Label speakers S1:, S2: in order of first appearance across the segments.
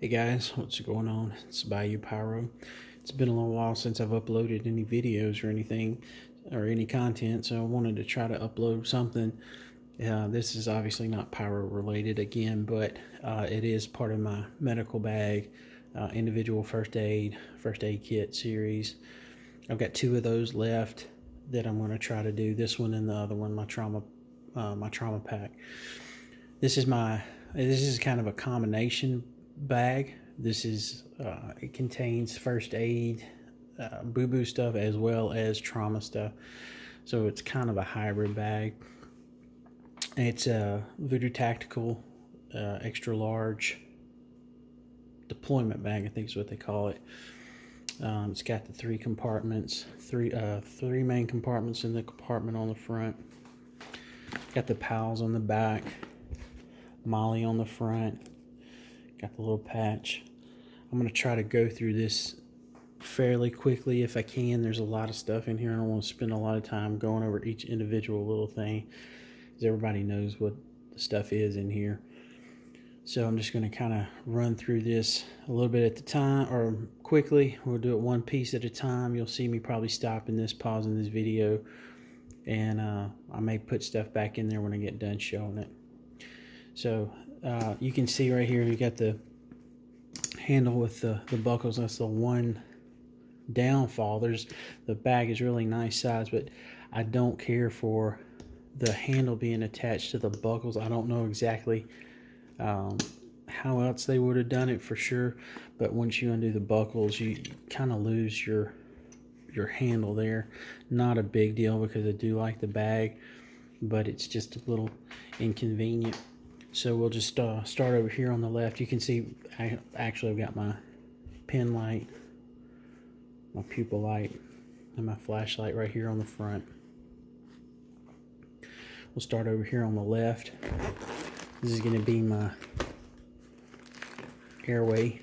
S1: Hey guys, what's going on? It's Bayou Pyro. It's been a little while since I've uploaded any videos or anything or any content, so I wanted to try to upload something. This is obviously not pyro related again, but it is part of my medical bag, individual first aid kit series. I've got two of those left that I'm going to try to do. This one and the other one, my trauma pack. This is kind of a combination bag. This is it contains first aid, boo-boo stuff, as well as trauma stuff. So it's kind of a hybrid bag. It's a Voodoo Tactical extra large deployment bag, I think is what they call it. It's got the three compartments, three main compartments in the compartment on the front. Got the pals on the back, Molly on the front. Got the little patch. I'm going to try to go through this fairly quickly if I can. There's a lot of stuff in here. I don't want to spend a lot of time going over each individual little thing, because everybody knows what the stuff is in here. So I'm just going to kind of run through this a little bit at the time, or quickly. We'll do it one piece at a time. You'll see me probably stopping this, pausing this video, and I may put stuff back in there when I get done showing it. So you can see right here, you got the handle with the buckles. That's the one downfall. The bag is really nice size, but I don't care for the handle being attached to the buckles. I don't know exactly how else they would have done it for sure, but once you undo the buckles, you kind of lose your handle there. Not a big deal, because I do like the bag, but it's just a little inconvenient. So we'll just start over here on the left. You can see I've got my pen light, my pupil light, and my flashlight right here on the front. We'll start over here on the left. This is going to be my Airway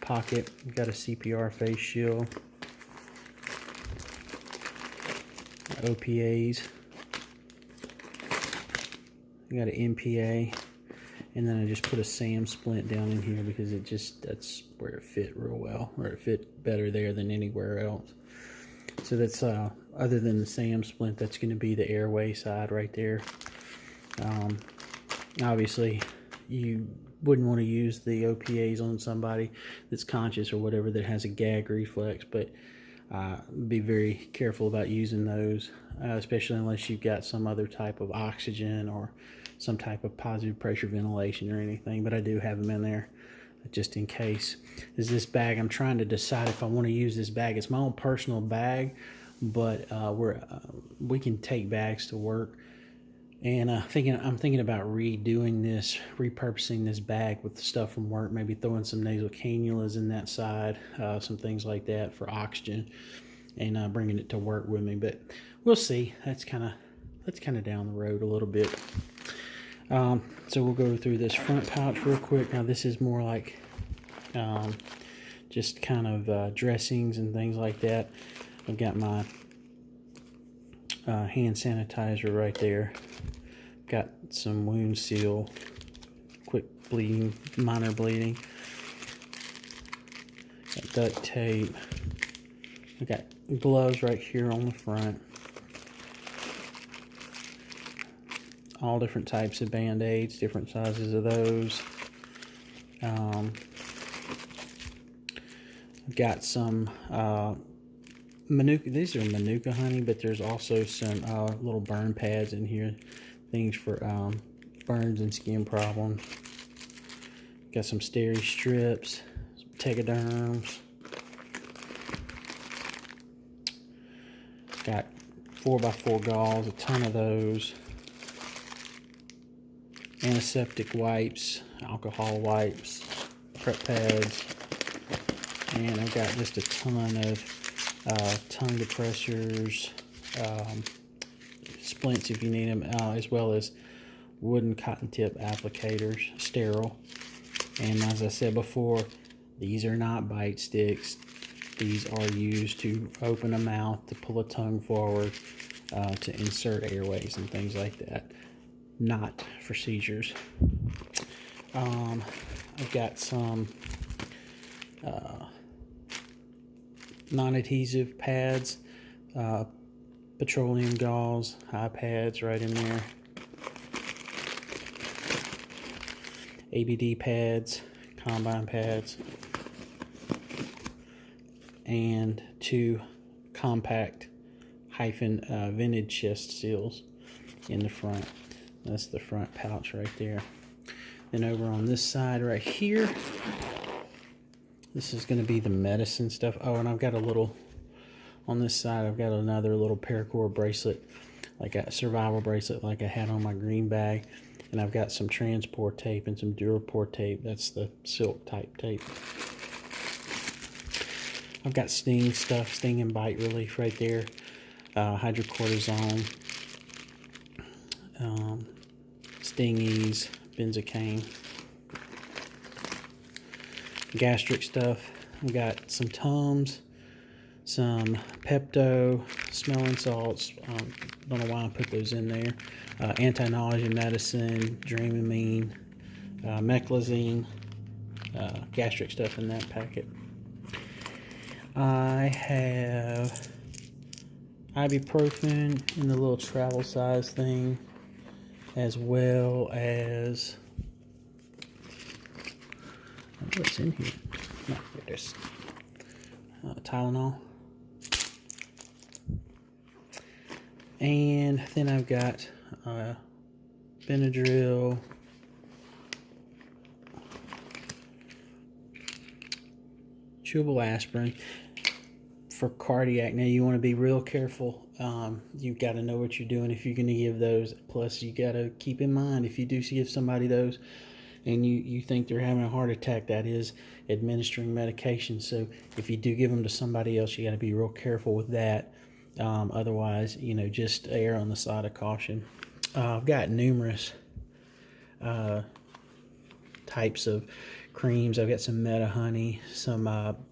S1: Pocket. We've got a CPR face shield, OPAs. I got an MPA, and then I just put a SAM splint down in here because that's where it fit real well, or it fit better there than anywhere else. So that's other than the SAM splint, that's going to be the Airway side right there. Obviously, you wouldn't want to use the OPAs on somebody that's conscious or whatever, that has a gag reflex, but be very careful about using those, especially unless you've got some other type of oxygen or some type of positive pressure ventilation or anything. But I do have them in there just in case. This bag, I'm trying to decide if I want to use this bag. It's my own personal bag, but we can take bags to work. And I'm thinking about redoing this, repurposing this bag with stuff from work, maybe throwing some nasal cannulas in that side, some things like that for oxygen, and bringing it to work with me. But we'll see. That's kind of down the road a little bit. So we'll go through this front pouch real quick. Now this is more like just kind of dressings and things like that. I've got my hand sanitizer right there. Got some wound seal, quick bleeding, minor bleeding. Got duct tape. I got gloves right here on the front. All different types of band-aids, different sizes of those. Got some Manuka. These are Manuka honey, but there's also some little burn pads in here, things for burns and skin problems. Got some steri strips, some Tegaderms. Got 4x4 gauze, a ton of those. Antiseptic wipes, alcohol wipes, prep pads, and I've got just a ton of tongue depressors, splints if you need them, as well as wooden cotton tip applicators, sterile. And as I said before, these are not bite sticks. These are used to open a mouth, to pull a tongue forward, to insert airways and things like that. Not for seizures. I've got some non-adhesive pads, petroleum gauze, high pads right in there, ABD pads, combine pads, and 2 compact hyphen vented chest seals in the front. That's the front pouch right there. Then over on this side right here, this is going to be the medicine stuff. Oh, and I've got a little, on this side, I've got another little paracord bracelet, like a survival bracelet like I had on my green bag. And I've got some transport tape and some Duraport tape. That's the silk type tape. I've got sting stuff, sting and bite relief right there. Hydrocortisone, Stingies, benzocaine, gastric stuff. I've got some Tums, some Pepto, smelling salts. Don't know why I put those in there. Anti-nausea medicine, Dramamine, Meclizine, gastric stuff in that packet. I have ibuprofen in the little travel size thing, as well as what's in here? No, here it is. Tylenol. And then I've got Benadryl, chewable aspirin for cardiac. Now you want to be real careful. You've got to know what you're doing if you're going to give those. Plus you got to keep in mind, if you do give somebody those and you think they're having a heart attack, that is administering medication. So if you do give them to somebody else, you got to be real careful with that. Otherwise, you know, just err on the side of caution. I've got numerous types of creams. I've got some Meta Honey, some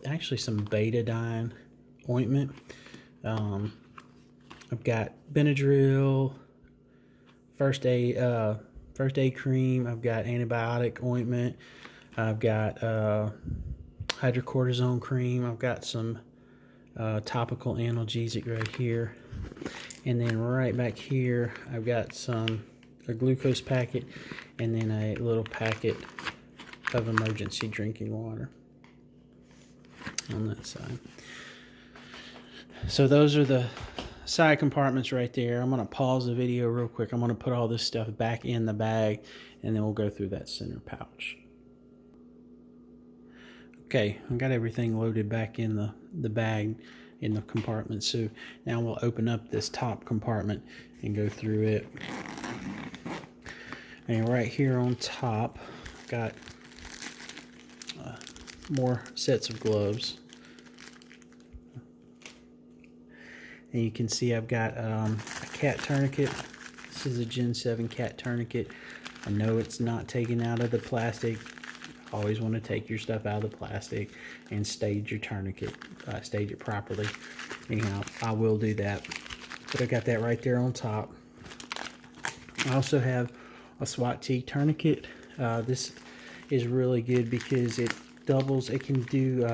S1: actually some Betadine ointment. I've got Benadryl, first aid cream. I've got antibiotic ointment. I've got hydrocortisone cream. I've got some topical analgesic right here, and then right back here I've got a glucose packet, and then a little packet of emergency drinking water on that side. So those are the side compartments right there. I'm going to pause the video real quick. I'm going to put all this stuff back in the bag, and then we'll go through that center pouch. Okay, I've got everything loaded back in the bag in the compartment. So now we'll open up this top compartment and go through it. And right here on top, I've got more sets of gloves. And you can see I've got a cat tourniquet. This is a Gen 7 cat tourniquet. I know it's not taken out of the plastic. Always want to take your stuff out of the plastic and stage your tourniquet, stage it properly. Anyhow, I will do that. But I got that right there on top. I also have a Swat tourniquet. This is really good because it doubles. It can do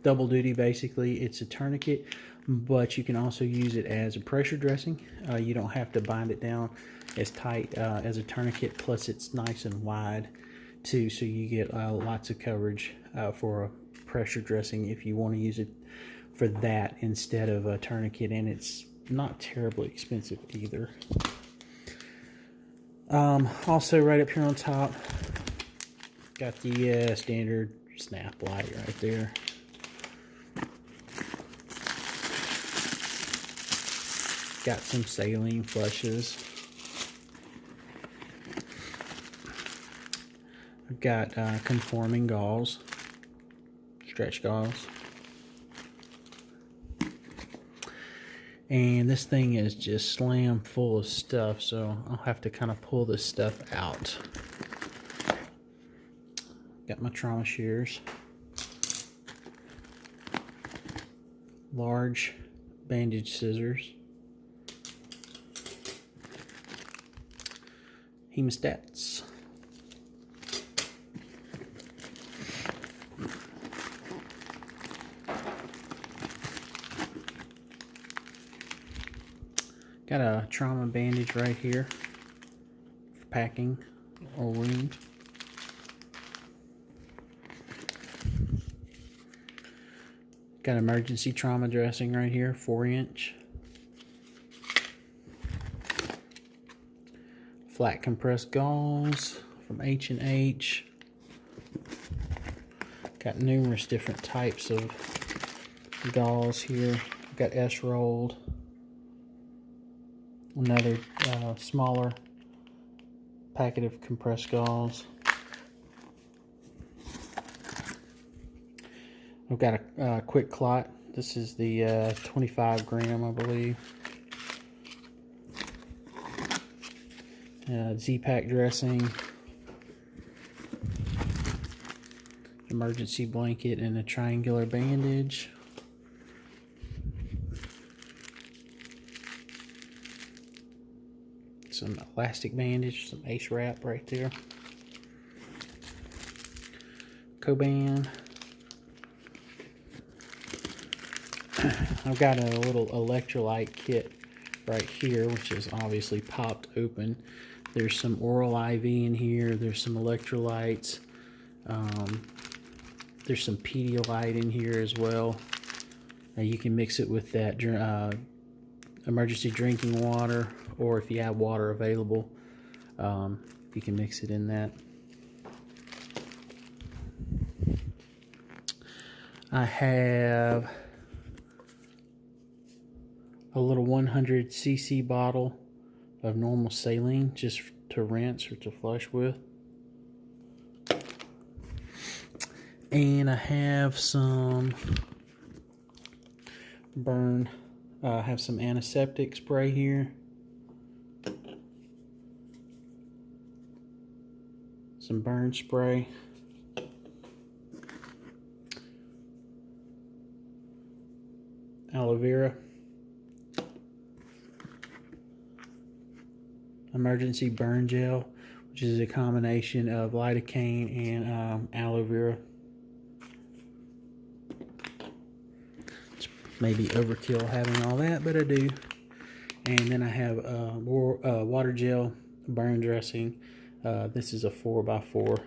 S1: double duty basically. It's a tourniquet, but you can also use it as a pressure dressing. You don't have to bind it down as tight as a tourniquet. Plus, it's nice and wide too, so you get lots of coverage for a pressure dressing if you want to use it for that instead of a tourniquet, and it's not terribly expensive either. Also right up here on top, got the standard snap light right there. Got some saline flushes. I've got conforming gauze, stretch gauze. And this thing is just slam full of stuff, so I'll have to kind of pull this stuff out. Got my trauma shears. Large bandage scissors. Hemostats. Got a trauma bandage right here for packing or wound. Got emergency trauma dressing right here, 4-inch. Flat compressed gauze from H&H. Got numerous different types of gauze here. Got S-rolled. Another smaller packet of compressed gauze. I've got a quick clot. This is the 25 gram, I believe. Z-Pack dressing. Emergency blanket and a triangular bandage. Some elastic bandage, some ace wrap right there. Coban. I've got a little electrolyte kit right here, which is obviously popped open. There's some oral IV in here. There's some electrolytes. There's some Pedialyte in here as well. You can mix it with that emergency drinking water, or if you have water available, you can mix it in that. I have a little 100cc bottle of normal saline just to rinse or to flush with. And I have some I have some antiseptic spray here. Some burn spray. Aloe vera. Emergency burn gel, which is a combination of lidocaine and aloe vera. It's maybe overkill having all that, but I do. And then I have water gel burn dressing. This is a 4x4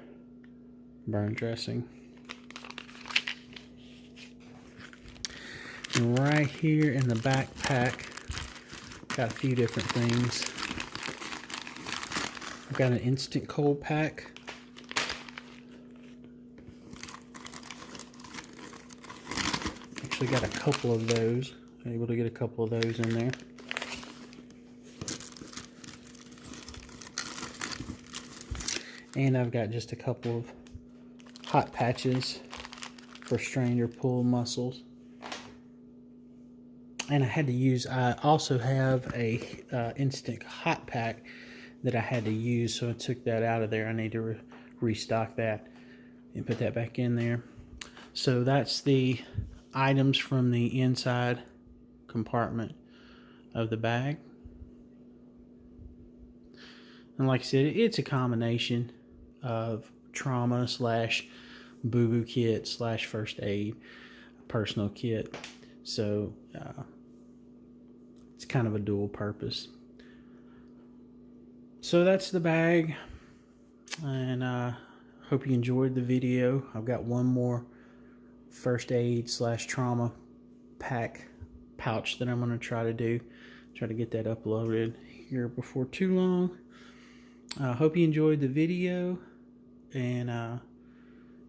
S1: burn dressing. And right here in the backpack, got a few different things. I've got an instant cold pack. Actually got a couple of those. I'm able to get a couple of those in there. And I've got just a couple of hot patches for strain or pull muscles. And I also have a instant hot pack that I had to use, so I took that out of there. I need to restock that and put that back in there. So that's the items from the inside compartment of the bag. And like I said, it's a combination of trauma / boo-boo kit / first aid personal kit. So it's kind of a dual purpose. So that's the bag, and hope you enjoyed the video. I've got one more first aid / trauma pack pouch that I'm going to try to get that uploaded here before too long. Hope you enjoyed the video, and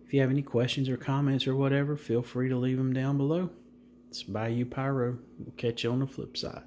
S1: if you have any questions or comments or whatever, feel free to leave them down below. It's Bayou Pyro. We'll catch you on the flip side.